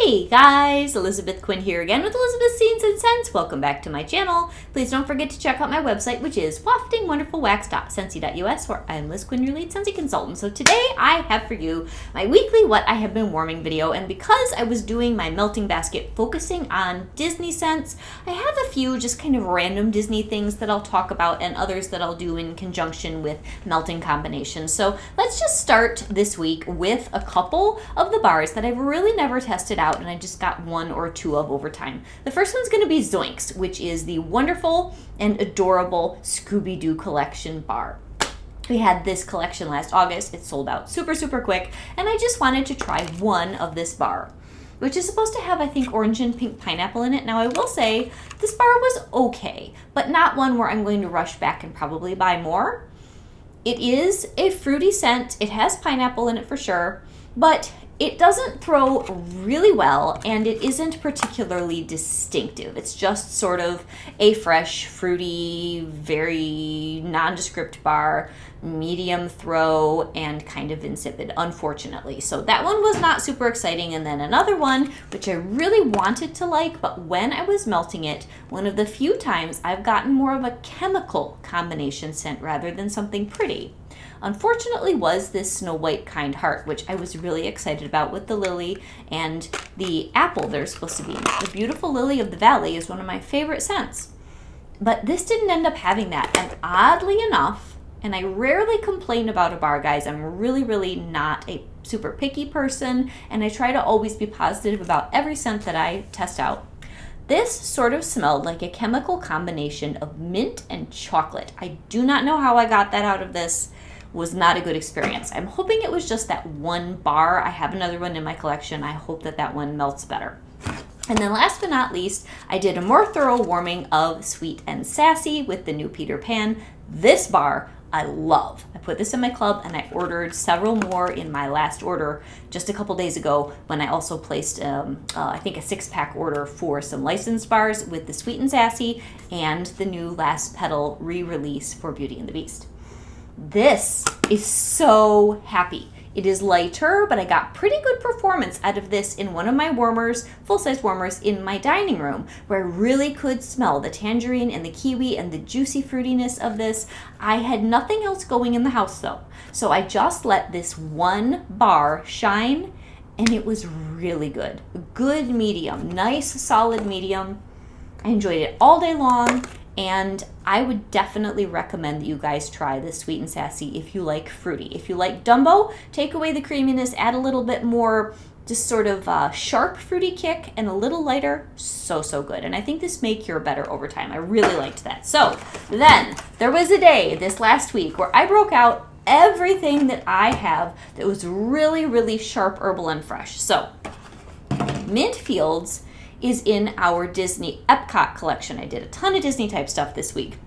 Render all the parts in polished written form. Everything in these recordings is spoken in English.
Hey guys, Elizabeth Quinn here again with Elizabeth's Scenes and Scents. Welcome back to my channel. Please don't forget to check out my website, which is waftingwonderfulwax.scentsy.us, where I'm Liz Quinn, your lead Scentsy consultant. So today I have for you my weekly What I Have Been Warming video, and because I was doing my melting basket focusing on Disney scents, I have a few just kind of random Disney things that I'll talk about and others that I'll do in conjunction with melting combinations. So let's just start this week with a couple of the bars that I've really never tested out, and I just got one or two of over time. The first one's going to be Zoinks, which is the wonderful and adorable Scooby-Doo collection bar. We had this collection last August. It sold out super quick, and I just wanted to try one of this bar, which is supposed to have, I think, orange and pink pineapple in it. Now, I will say this bar was okay, but not one where I'm going to rush back and probably buy more. It is a fruity scent. It has pineapple in it for sure, but it doesn't throw really well, and it isn't particularly distinctive. It's just sort of a fresh, fruity, very nondescript bar, medium throw, and kind of insipid, unfortunately. So that one was not super exciting. And then another one, which I really wanted to like, but when I was melting it, one of the few times I've gotten more of a chemical combination scent rather than something pretty, unfortunately, was this Snow White Kind Heart, which I was really excited about with the lily and the apple they're supposed to be in. The beautiful lily of the valley is one of my favorite scents, but this didn't end up having that. And oddly enough, and I rarely complain about a bar, guys, I'm really not a super picky person, and I try to always be positive about every scent that I test out. This sort of smelled like a chemical combination of mint and chocolate. I do not know how I got that out of this. Was not a good experience. I'm hoping it was just that one bar. I have another one in my collection. I hope that that one melts better. And then last but not least, I did a more thorough warming of Sweet and Sassy with the new Peter Pan. This bar I love. I put this in my club, and I ordered several more in my last order just a couple days ago when I also placed, I think, a 6-pack order for some licensed bars with the Sweet and Sassy and the new Last Petal re-release for Beauty and the Beast. This is so happy. It is lighter, but I got pretty good performance out of this in one of my warmers, full-size warmers, in my dining room, where I really could smell the tangerine and the kiwi and the juicy fruitiness of this. I had nothing else going in the house, though, so I just let this one bar shine, and it was really good. Good medium, nice, solid medium. I enjoyed it all day long. And I would definitely recommend that you guys try this Sweet and Sassy if you like fruity. If you like Dumbo, take away the creaminess, add a little bit more just sort of sharp fruity kick and a little lighter. So good. And I think this may cure better over time. I really liked that. So then there was a day this last week where I broke out everything that I have that was really sharp, herbal, and fresh. So Mint Fields is in our Disney Epcot collection. I did a ton of Disney type stuff this week,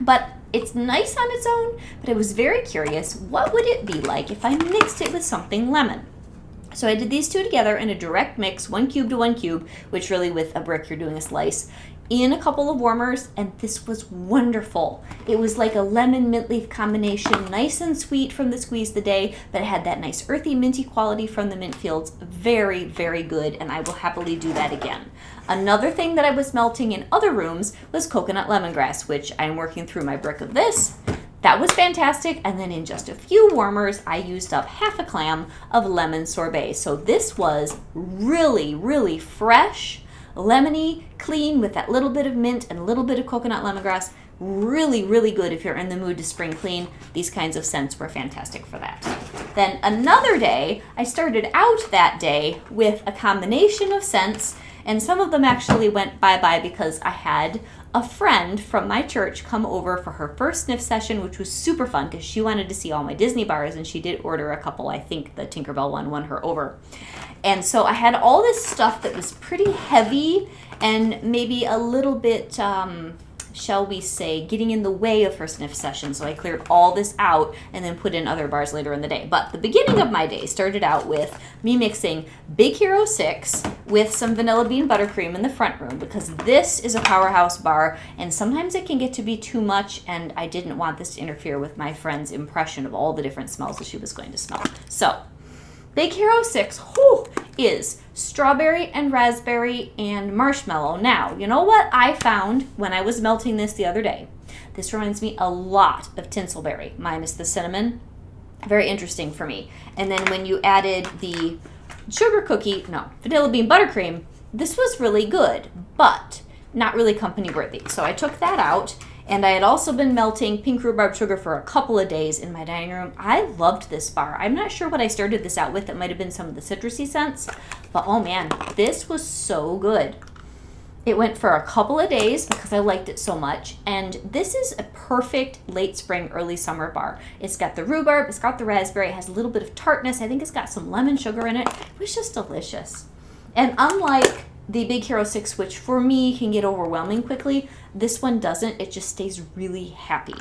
but it's nice on its own. But I was very curious, what would it be like if I mixed it with something lemon? So I did these two together in a direct mix, 1 cube to 1 cube, which really with a brick you're doing a slice, in a couple of warmers, and this was wonderful. It was like a lemon mint leaf combination, nice and sweet from the Squeeze the Day, but it had that nice earthy minty quality from the Mint Fields. Very good, and I will happily do that again. Another thing that I was melting in other rooms was coconut lemongrass, which I'm working through my brick of this. That was fantastic, and then in just a few warmers, I used up half a clam of lemon sorbet. So this was really fresh, lemony, clean, with that little bit of mint and a little bit of coconut lemongrass. Really good if you're in the mood to spring clean. These kinds of scents were fantastic for that. Then another day, I started out that day with a combination of scents, and some of them actually went bye-bye because I had a friend from my church come over for her first sniff session, which was super fun because she wanted to see all my Disney bars, and she did order a couple. I think the Tinkerbell one won her over. And so I had all this stuff that was pretty heavy and maybe a little bit, shall we say, getting in the way of her sniff session. So I cleared all this out and then put in other bars later in the day. But the beginning of my day started out with me mixing Big Hero 6 with some vanilla bean buttercream in the front room, because this is a powerhouse bar and sometimes it can get to be too much, and I didn't want this to interfere with my friend's impression of all the different smells that she was going to smell. So Big Hero 6, whew, is strawberry and raspberry and marshmallow. Now, you know what I found when I was melting this the other day? This reminds me a lot of Tinselberry, minus the cinnamon. Very interesting for me. And then when you added the vanilla bean buttercream, this was really good, but not really company worthy. So I took that out, and I had also been melting pink rhubarb sugar for a couple of days in my dining room. I loved this bar. I'm not sure what I started this out with. It might have been some of the citrusy scents, but oh man, this was so good. It went for a couple of days because I liked it so much, and this is a perfect late spring, early summer bar. It's got the rhubarb, it's got the raspberry, it has a little bit of tartness. I think it's got some lemon sugar in it. It was just delicious. And unlike the Big Hero 6, which for me can get overwhelming quickly, this one doesn't. It just stays really happy.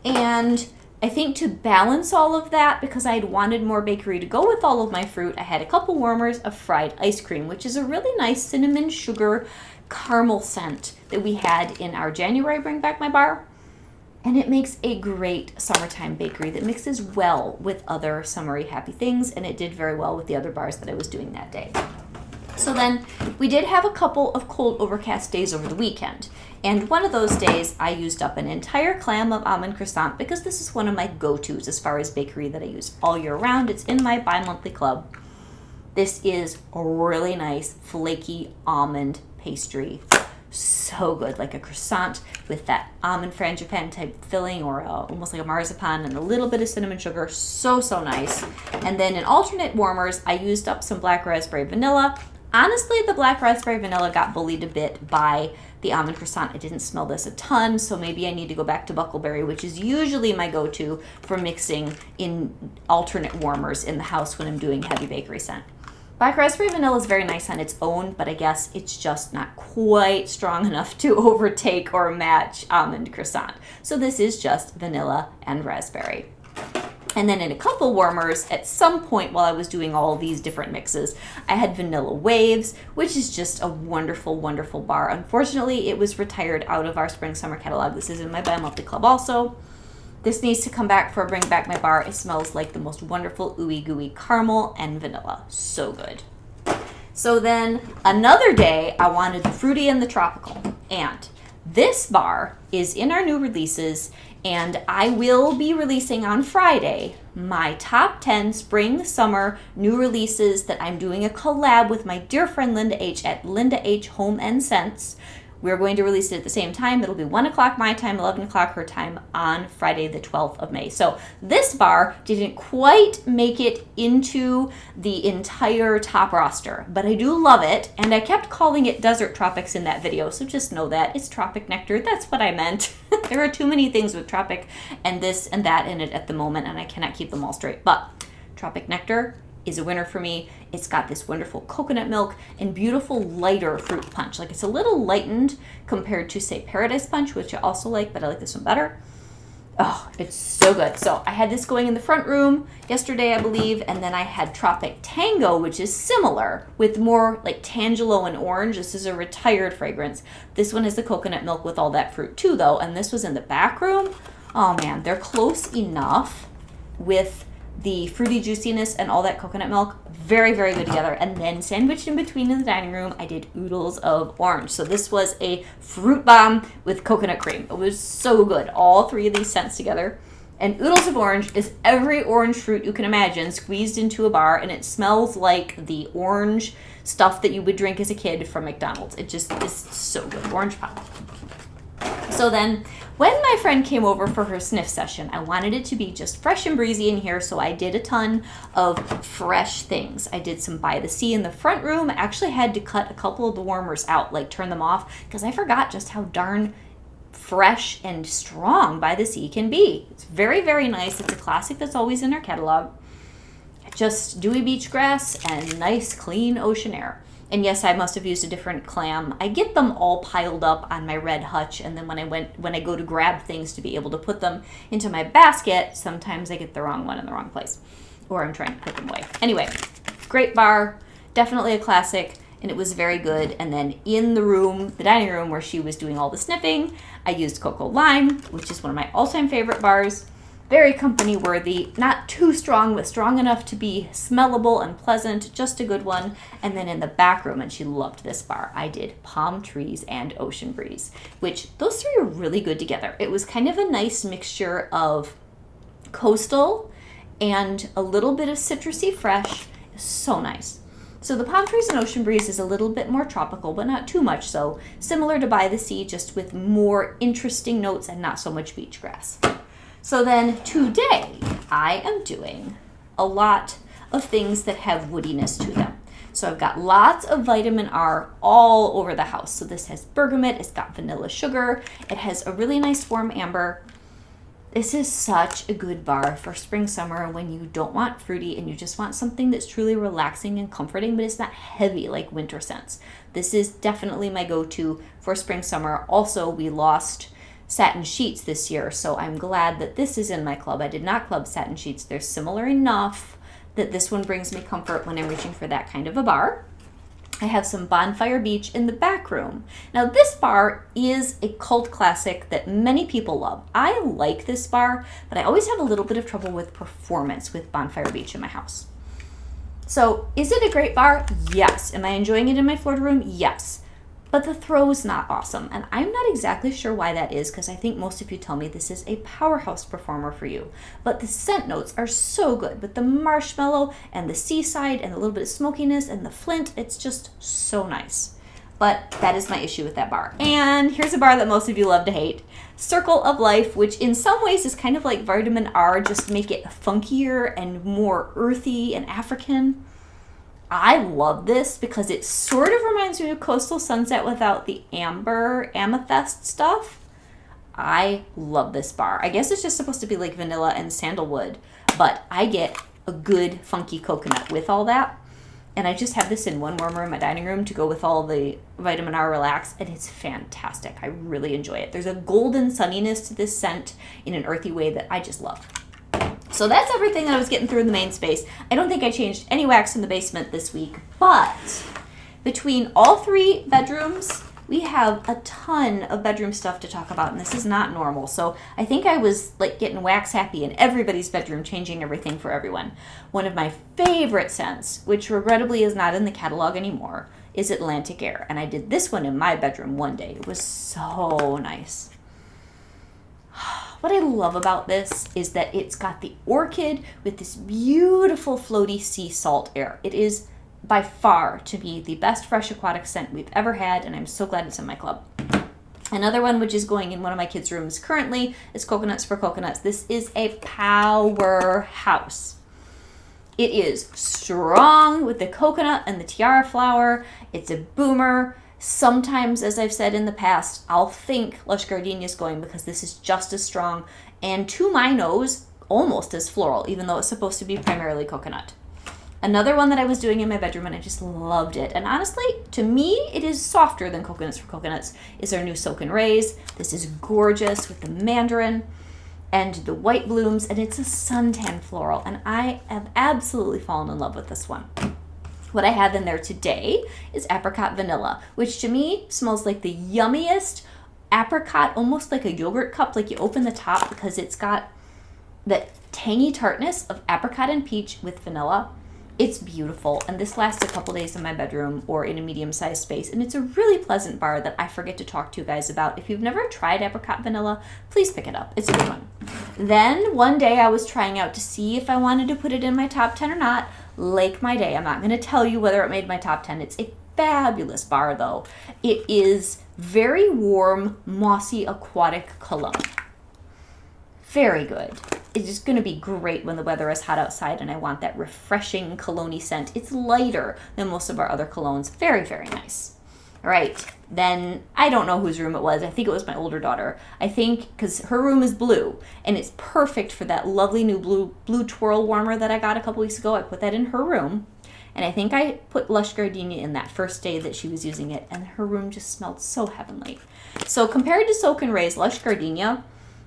And I think to balance all of that, because I had wanted more bakery to go with all of my fruit, I had a couple warmers of fried ice cream, which is a really nice cinnamon sugar caramel scent that we had in our January Bring Back My Bar. And it makes a great summertime bakery that mixes well with other summery happy things, and it did very well with the other bars that I was doing that day. So then we did have a couple of cold overcast days over the weekend. And one of those days I used up an entire clam of almond croissant because this is one of my go-tos as far as bakery that I use all year round. It's in my bi-monthly club. This is a really nice flaky almond pastry. So good, like a croissant with that almond frangipane type filling, or almost like a marzipan and a little bit of cinnamon sugar. So nice. And then in alternate warmers, I used up some black raspberry vanilla. Honestly, the black raspberry vanilla got bullied a bit by the almond croissant. I didn't smell this a ton, so maybe I need to go back to buckleberry, which is usually my go-to for mixing in alternate warmers in the house when I'm doing heavy bakery scent. Black raspberry vanilla is very nice on its own, but I guess it's just not quite strong enough to overtake or match almond croissant. So this is just vanilla and raspberry. And then in a couple warmers, at some point while I was doing all these different mixes, I had Vanilla Waves, which is just a wonderful, wonderful bar. Unfortunately, it was retired out of our spring-summer catalog. This is in my bi-monthly club also. This needs to come back for Bring Back My Bar. It smells like the most wonderful ooey gooey caramel and vanilla. So good. So then another day, I wanted the fruity and the tropical. And this bar is in our new releases, and I will be releasing on Friday my top 10 spring summer new releases that I'm doing a collab with my dear friend Linda H at Linda H Home and Scents. We're going to release it at the same time. It'll be 1 o'clock my time, 11 o'clock her time on Friday the 12th of May. So this bar didn't quite make it into the entire top roster, but I do love it, and I kept calling it Desert Tropics in that video, so just know that. It's Tropic Nectar. That's what I meant. There are too many things with Tropic and this and that in it at the moment, and I cannot keep them all straight, but Tropic Nectar is a winner for me. It's got this wonderful coconut milk and beautiful lighter fruit punch. Like, it's a little lightened compared to, say, Paradise Punch, which I also like, but I like this one better. Oh, it's so good. So I had this going in the front room yesterday, I believe, and then I had Tropic Tango, which is similar with more like Tangelo and orange. This is a retired fragrance. This one is the coconut milk with all that fruit too, though, and this was in the back room. Oh man, they're close enough with the fruity juiciness and all that coconut milk. Very, very good together. And then sandwiched in between in the dining room, I did oodles of orange. So this was a fruit bomb with coconut cream. It was so good. All three of these scents together. And oodles of orange is every orange fruit you can imagine squeezed into a bar, and it smells like the orange stuff that you would drink as a kid from McDonald's. It just is so good. Orange pop. So then, when my friend came over for her sniff session, I wanted it to be just fresh and breezy in here, so I did a ton of fresh things. I did some By the Sea in the front room. I actually had to cut a couple of the warmers out, like turn them off, because I forgot just how darn fresh and strong By the Sea can be. It's very, very nice. It's a classic that's always in our catalog. Just dewy beach grass and nice, clean ocean air. And yes, I must have used a different clam. I get them all piled up on my red hutch, and then when I go to grab things to be able to put them into my basket, sometimes I get the wrong one in the wrong place, or I'm trying to put them away. Anyway, great bar, definitely a classic, and it was very good. And then in the room, the dining room where she was doing all the sniffing, I used Cocoa Lime, which is one of my all-time favorite bars. Very company worthy, not too strong, but strong enough to be smellable and pleasant, just a good one. And then in the back room, and she loved this bar, I did palm trees and ocean breeze, which those three are really good together. It was kind of a nice mixture of coastal and a little bit of citrusy fresh. So nice. So the palm trees and ocean breeze is a little bit more tropical, but not too much so. Similar to By the Sea, just with more interesting notes and not so much beach grass. So then today I am doing a lot of things that have woodiness to them. So I've got lots of vitamin R all over the house. So this has bergamot, it's got vanilla sugar, it has a really nice warm amber. This is such a good bar for spring, summer when you don't want fruity and you just want something that's truly relaxing and comforting, but it's not heavy like winter scents. This is definitely my go-to for spring, summer. Also, we lost satin sheets this year, so I'm glad that this is in my club. I did not club satin sheets. They're similar enough that this one brings me comfort when I'm reaching for that kind of a bar. I have some Bonfire Beach in the back room. Now this bar is a cult classic that many people love. I like this bar, but I always have a little bit of trouble with performance with Bonfire Beach in my house. So is it a great bar? Yes. Am I enjoying it in my Florida room? Yes. But the throw's not awesome, and I'm not exactly sure why that is, because I think most of you tell me this is a powerhouse performer for you. But the scent notes are so good, with the marshmallow and the seaside and a little bit of smokiness and the flint. It's just so nice. But that is my issue with that bar. And here's a bar that most of you love to hate. Circle of Life, which in some ways is kind of like vitamin R, just make it funkier and more earthy and African. I love this because it sort of reminds me of Coastal Sunset without the amber amethyst stuff. I love this bar. I guess it's just supposed to be like vanilla and sandalwood, but I get a good funky coconut with all that. And I just have this in one warmer in my dining room to go with all the vitamin R relax, and it's fantastic. I really enjoy it. There's a golden sunniness to this scent in an earthy way that I just love. So that's everything that I was getting through in the main space. I don't think I changed any wax in the basement this week, but between all three bedrooms, we have a ton of bedroom stuff to talk about, and this is not normal. So I think I was like getting wax happy in everybody's bedroom, changing everything for everyone. One of my favorite scents, which regrettably is not in the catalog anymore, is Atlantic Air. And I did this one in my bedroom one day. It was so nice. What I love about this is that it's got the orchid with this beautiful floaty sea salt air. It is by far, to me, the best fresh aquatic scent we've ever had, and I'm so glad it's in my club. Another one which is going in one of my kids' rooms currently is Coconuts for Coconuts. This is a powerhouse. It is strong with the coconut and the tiara flower. It's a boomer. Sometimes, as I've said in the past, I'll think Lush Gardenia is going because this is just as strong and to my nose, almost as floral, even though it's supposed to be primarily coconut. Another one that I was doing in my bedroom and I just loved it. And honestly, to me, it is softer than Coconuts for Coconuts, is our new Soak and Raise. This is gorgeous with the mandarin and the white blooms, and it's a suntan floral. And I have absolutely fallen in love with this one. What I have in there today is apricot vanilla, which to me smells like the yummiest apricot, almost like a yogurt cup, like you open the top because it's got that tangy tartness of apricot and peach with vanilla. It's beautiful, and this lasts a couple days in my bedroom or in a medium-sized space, and it's a really pleasant bar that I forget to talk to you guys about. If you've never tried apricot vanilla, please pick it up. It's a good one. Then one day I was trying out to see if I wanted to put it in my top 10 or not. Lake My Day. I'm not going to tell you whether it made my top 10. It's a fabulous bar, though. It is very warm, mossy, aquatic cologne. Very good. It's just going to be great when the weather is hot outside and I want that refreshing cologne-y scent. It's lighter than most of our other colognes. Very, very nice. All right. Then I don't know whose room it was. I think it was my older daughter. I think because her room is blue and it's perfect for that lovely new blue twirl warmer that I got a couple weeks ago. I put that in her room. And I think I put Lush Gardenia in that first day that she was using it, and her room just smelled so heavenly. So compared to Soak and Raise, Lush Gardenia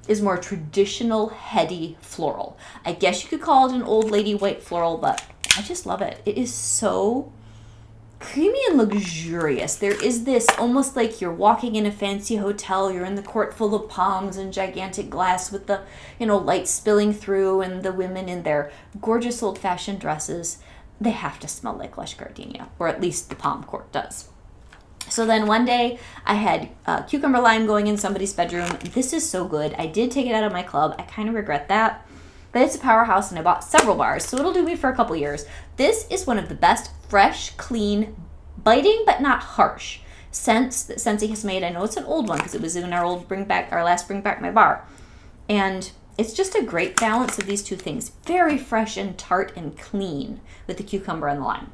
is more traditional, heady floral. I guess you could call it an old lady white floral, but I just love it. It is so creamy and luxurious. There is this almost like you're walking in a fancy hotel. You're in the court full of palms and gigantic glass with the, light spilling through, and the women in their gorgeous old-fashioned dresses. They have to smell like lush gardenia, or at least the palm court does. So then one day I had cucumber lime going in somebody's bedroom. This is so good. I did take it out of my club. I kind of regret that. But it's a powerhouse, and I bought several bars, so it'll do me for a couple years. This is one of the best fresh, clean, biting but not harsh scents that Scentsy has made. I know it's an old one because it was in our last Bring Back My Bar. And it's just a great balance of these two things. Very fresh and tart and clean with the cucumber and the lime.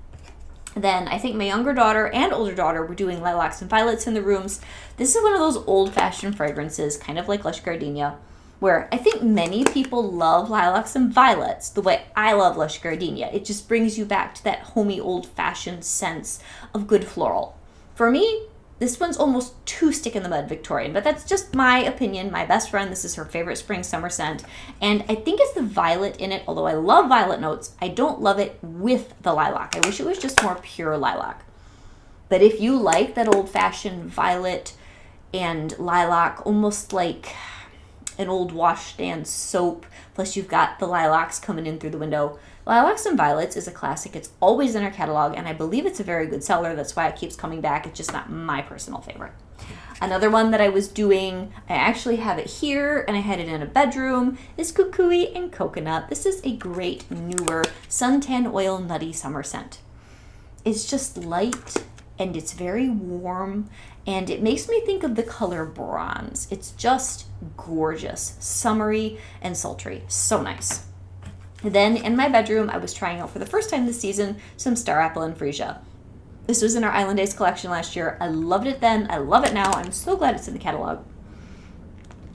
Then I think my younger daughter and older daughter were doing lilacs and violets in the rooms. This is one of those old-fashioned fragrances, kind of like lush gardenia, where I think many people love lilacs and violets the way I love lush gardenia. It just brings you back to that homey, old-fashioned sense of good floral. For me, this one's almost too stick-in-the-mud Victorian, but that's just my opinion. My best friend, this is her favorite spring-summer scent, and I think it's the violet in it. Although I love violet notes, I don't love it with the lilac. I wish it was just more pure lilac. But if you like that old-fashioned violet and lilac, almost like an old washstand soap, plus you've got the lilacs coming in through the window. Lilacs and Violets is a classic. It's always in our catalog, and I believe it's a very good seller. That's why it keeps coming back. It's just not my personal favorite. Another one that I was doing, I actually have it here, and I had it in a bedroom, is Kukui and Coconut. This is a great, newer, suntan oil nutty summer scent. It's just light, and it's very warm, and it makes me think of the color bronze. It's just gorgeous, summery and sultry. So nice. Then in my bedroom, I was trying out for the first time this season some Star Apple and Freesia. This was in our Island Days collection last year. I loved it then. I love it now. I'm so glad it's in the catalog.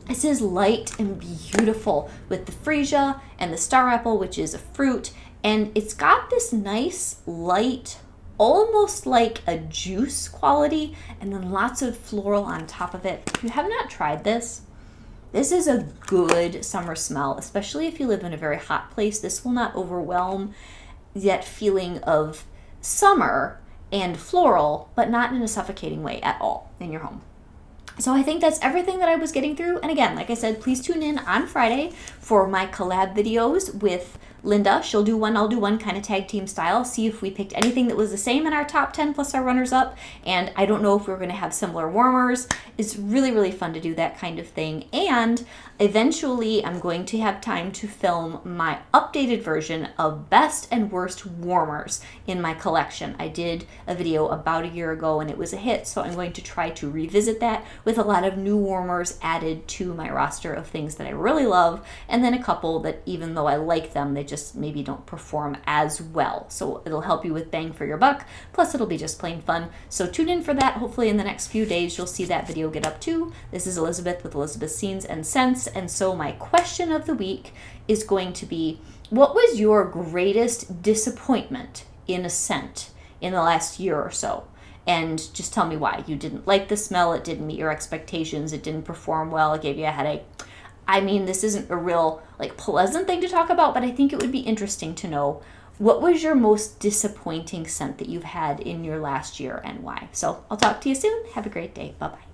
This is light and beautiful with the Freesia and the Star Apple, which is a fruit. And it's got this nice, light, almost like a juice quality, and then lots of floral on top of it. If you have not tried this, this is a good summer smell, especially if you live in a very hot place. This will not overwhelm that feeling of summer and floral, but not in a suffocating way at all in your home. So I think that's everything that I was getting through. And again, like I said, please tune in on Friday for my collab videos with Linda. She'll do one, I'll do one, kind of tag team style. See if we picked anything that was the same in our top 10 plus our runners up. And I don't know if we're going to have similar warmers. It's really, really fun to do that kind of thing. And eventually I'm going to have time to film my updated version of best and worst warmers in my collection. I did a video about a year ago and it was a hit. So I'm going to try to revisit that with a lot of new warmers added to my roster of things that I really love. And then a couple that even though I like them, they just maybe don't perform as well. So it'll help you with bang for your buck. Plus it'll be just plain fun. So tune in for that. Hopefully in the next few days, you'll see that video get up too. This is Elizabeth with Elizabeth's Scenes and Scents. And so my question of the week is going to be, what was your greatest disappointment in a scent in the last year or so? And just tell me why. You didn't like the smell, it didn't meet your expectations, it didn't perform well, it gave you a headache. I mean, this isn't a real pleasant thing to talk about, but I think it would be interesting to know, what was your most disappointing scent that you've had in your last year and why? So I'll talk to you soon. Have a great day. Bye-bye.